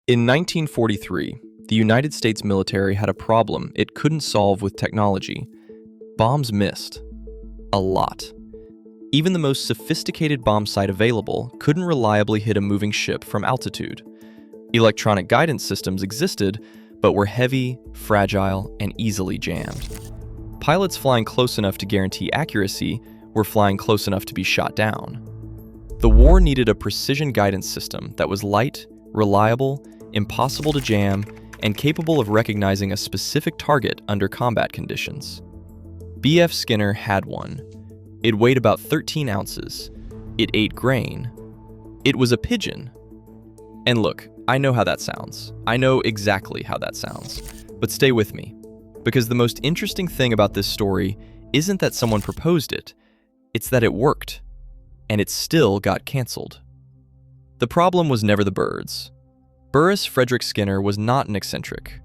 In 1943, the United States military had a problem it couldn't solve with technology. Bombs missed. A lot. Even the most sophisticated bomb sight available couldn't reliably hit a moving ship from altitude. Electronic guidance systems existed, but were heavy, fragile, and easily jammed. Pilots flying close enough to guarantee accuracy were flying close enough to be shot down. The war needed a precision guidance system that was light, reliable, impossible to jam, and capable of recognizing a specific target under combat conditions. B.F. Skinner had one. It weighed about 13 ounces. It ate grain. It was a pigeon. And look, I know how that sounds. I know exactly how that sounds. But stay with me, because the most interesting thing about this story isn't that someone proposed it, it's that it worked, and it still got canceled. The problem was never the birds. Burris Frederick Skinner was not an eccentric.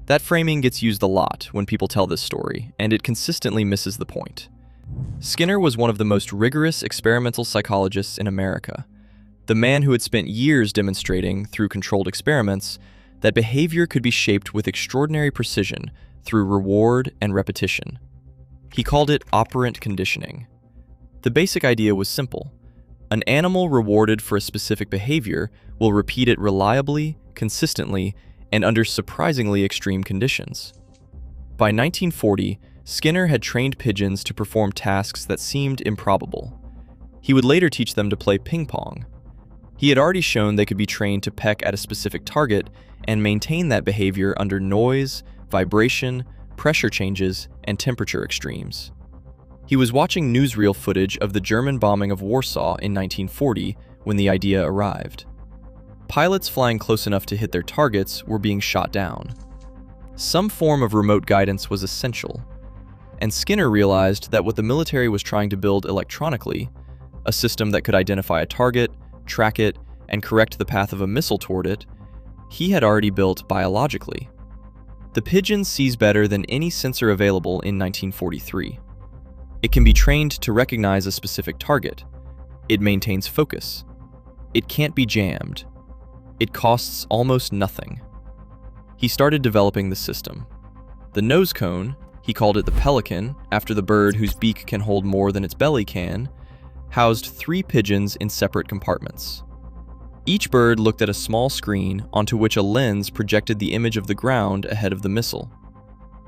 That framing gets used a lot when people tell this story, and it consistently misses the point. Skinner was one of the most rigorous experimental psychologists in America, the man who had spent years demonstrating, through controlled experiments, that behavior could be shaped with extraordinary precision through reward and repetition. He called it operant conditioning. The basic idea was simple. An animal rewarded for a specific behavior will repeat it reliably, consistently, and under surprisingly extreme conditions. By 1940, Skinner had trained pigeons to perform tasks that seemed improbable. He would later teach them to play ping pong. He had already shown they could be trained to peck at a specific target and maintain that behavior under noise, vibration, pressure changes, and temperature extremes. He was watching newsreel footage of the German bombing of Warsaw in 1940 when the idea arrived. Pilots flying close enough to hit their targets were being shot down. Some form of remote guidance was essential, and Skinner realized that what the military was trying to build electronically, a system that could identify a target, track it, and correct the path of a missile toward it, he had already built biologically. The pigeon sees better than any sensor available in 1943. It can be trained to recognize a specific target. It maintains focus. It can't be jammed. It costs almost nothing. He started developing the system. The nose cone, he called it the pelican, after the bird whose beak can hold more than its belly can, housed 3 pigeons in separate compartments. Each bird looked at a small screen onto which a lens projected the image of the ground ahead of the missile.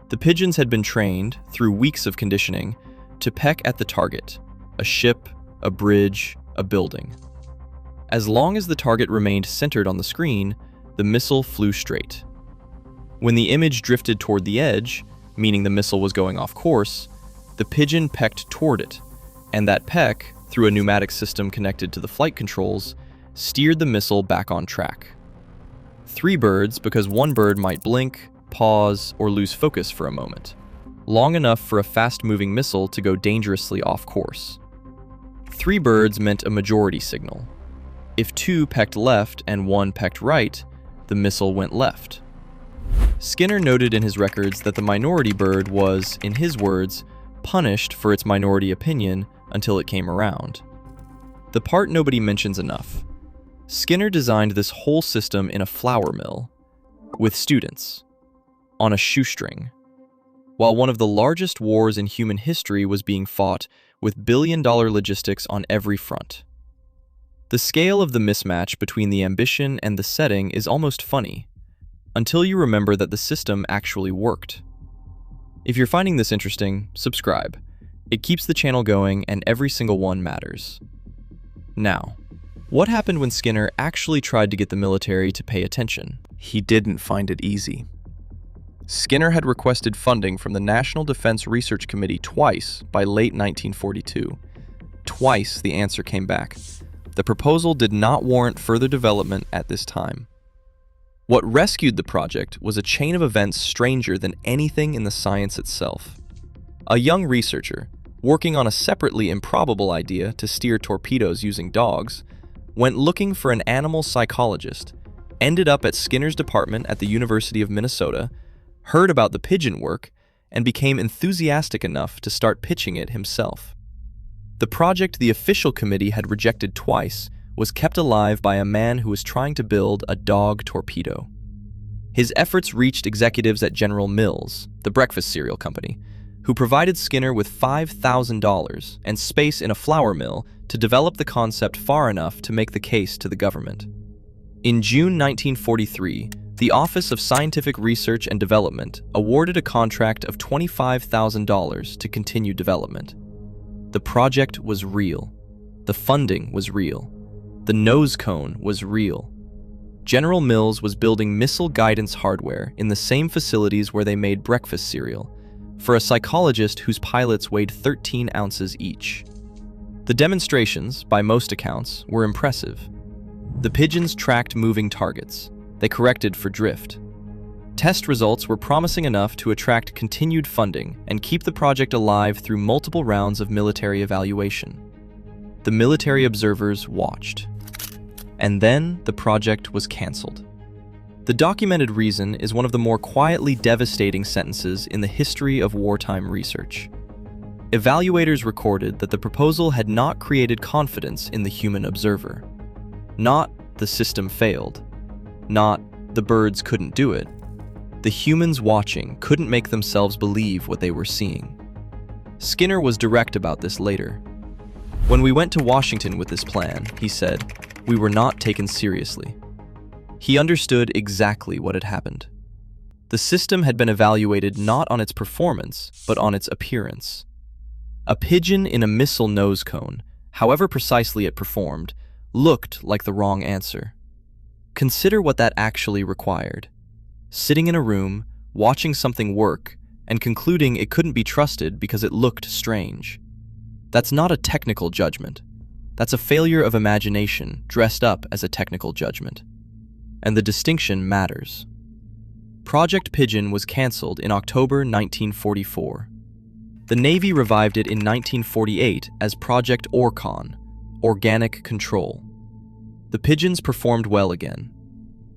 The pigeons had been trained, through weeks of conditioning, to peck at the target, a ship, a bridge, a building. As long as the target remained centered on the screen, the missile flew straight. When the image drifted toward the edge, meaning the missile was going off course, the pigeon pecked toward it, and that peck, through a pneumatic system connected to the flight controls, steered the missile back on track. 3 birds because one bird might blink, pause, or lose focus for a moment, long enough for a fast-moving missile to go dangerously off course. 3 birds meant a majority signal. If 2 pecked left and 1 pecked right, the missile went left. Skinner noted in his records that the minority bird was, in his words, punished for its minority opinion until it came around. The part nobody mentions enough. Skinner designed this whole system in a flour mill, with students, on a shoestring, while one of the largest wars in human history was being fought with billion-dollar logistics on every front. The scale of the mismatch between the ambition and the setting is almost funny, until you remember that the system actually worked. If you're finding this interesting, subscribe. It keeps the channel going and every single one matters. Now, what happened when Skinner actually tried to get the military to pay attention? He didn't find it easy. Skinner had requested funding from the National Defense Research Committee twice by late 1942. Twice the answer came back. The proposal did not warrant further development at this time. What rescued the project was a chain of events stranger than anything in the science itself. A young researcher, working on a separately improbable idea to steer torpedoes using dogs, went looking for an animal psychologist, ended up at Skinner's department at the University of Minnesota, heard about the pigeon work, and became enthusiastic enough to start pitching it himself. The project the official committee had rejected twice was kept alive by a man who was trying to build a dog torpedo. His efforts reached executives at General Mills, the breakfast cereal company, who provided Skinner with $5,000 and space in a flour mill to develop the concept far enough to make the case to the government. In June 1943, the Office of Scientific Research and Development awarded a contract of $25,000 to continue development. The project was real. The funding was real. The nose cone was real. General Mills was building missile guidance hardware in the same facilities where they made breakfast cereal, for a psychologist whose pilots weighed 13 ounces each. The demonstrations, by most accounts, were impressive. The pigeons tracked moving targets. They corrected for drift. Test results were promising enough to attract continued funding and keep the project alive through multiple rounds of military evaluation. The military observers watched. And then the project was canceled. The documented reason is one of the more quietly devastating sentences in the history of wartime research. Evaluators recorded that the proposal had not created confidence in the human observer. Not the system failed. Not the birds couldn't do it. The humans watching couldn't make themselves believe what they were seeing. Skinner was direct about this later. When we went to Washington with this plan, he said, we were not taken seriously. He understood exactly what had happened. The system had been evaluated not on its performance, but on its appearance. A pigeon in a missile nose cone, however precisely it performed, looked like the wrong answer. Consider what that actually required. Sitting in a room, watching something work, and concluding it couldn't be trusted because it looked strange. That's not a technical judgment. That's a failure of imagination dressed up as a technical judgment. And the distinction matters. Project Pigeon was canceled in October 1944. The Navy revived it in 1948 as Project Orcon, Organic Control. The pigeons performed well again.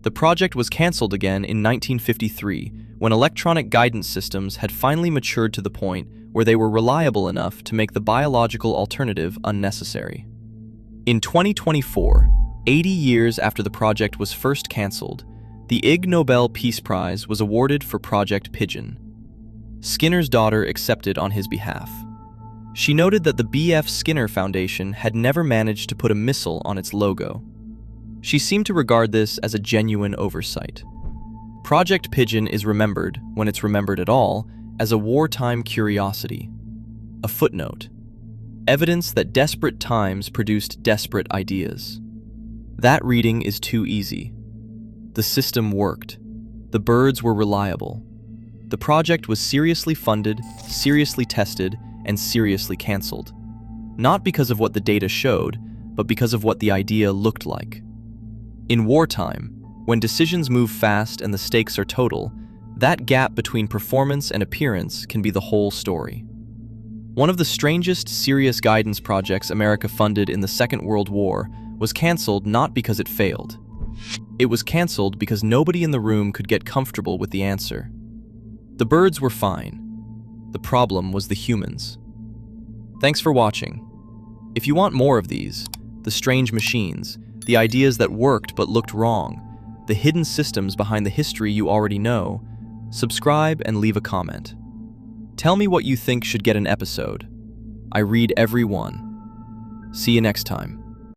The project was canceled again in 1953 when electronic guidance systems had finally matured to the point where they were reliable enough to make the biological alternative unnecessary. In 2024, 80 years after the project was first canceled, the Ig Nobel Peace Prize was awarded for Project Pigeon. Skinner's daughter accepted on his behalf. She noted that the B.F. Skinner Foundation had never managed to put a missile on its logo. She seemed to regard this as a genuine oversight. Project Pigeon is remembered, when it's remembered at all, as a wartime curiosity. A footnote. Evidence that desperate times produced desperate ideas. That reading is too easy. The system worked. The birds were reliable. The project was seriously funded, seriously tested, and seriously canceled. Not because of what the data showed, but because of what the idea looked like. In wartime, when decisions move fast and the stakes are total, that gap between performance and appearance can be the whole story. One of the strangest serious guidance projects America funded in the Second World War was canceled not because it failed. It was canceled because nobody in the room could get comfortable with the answer. The birds were fine. The problem was the humans. Thanks for watching. If you want more of these, the strange machines, the ideas that worked but looked wrong, the hidden systems behind the history you already know, subscribe and leave a comment. Tell me what you think should get an episode. I read every one. See you next time.